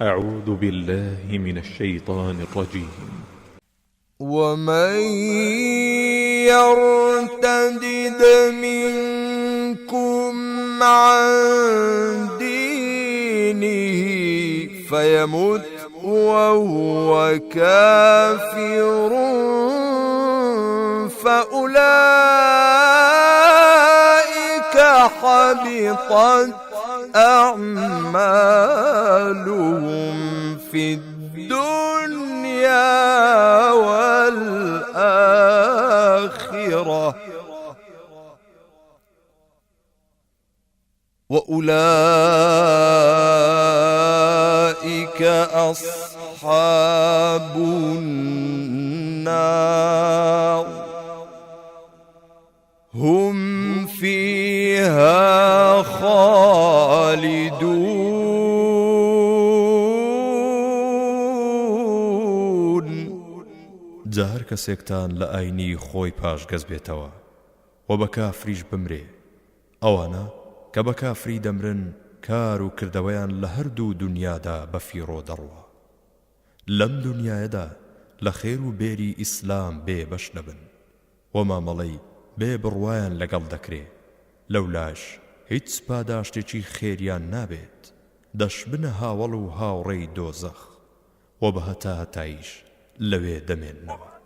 أعوذ بالله من الشيطان الرجيم. ومن يرتدد منكم عن دينه فيمت وهو كافر فأولئك حبطت أعمالهم في الدنيا والآخرة وأولئك أصحاب النار هم فيها خالدون. جار کەسێکتان لە ئاینی خۆی پاشگەز بێتەوە و بە کافریش بمرێ، ئەوانە کە بە کافری دەمرن کار و کردەوەیان لە هەردوو دنیادا بەفیڕۆ دەڕوە. لەم دنیایەدا لە خێر و بێری ئیسلام بێبەش دەبن و مامەڵەی بێ بڕوایان لەگەڵ دەکرێ، لەولاش هیچ پاداشتێکی خێریان نابێت، دەشبنە هاوڵ و هاوڕێی دۆزەخ و بە هەتا هەتایش لەوێ دەمێننەوە.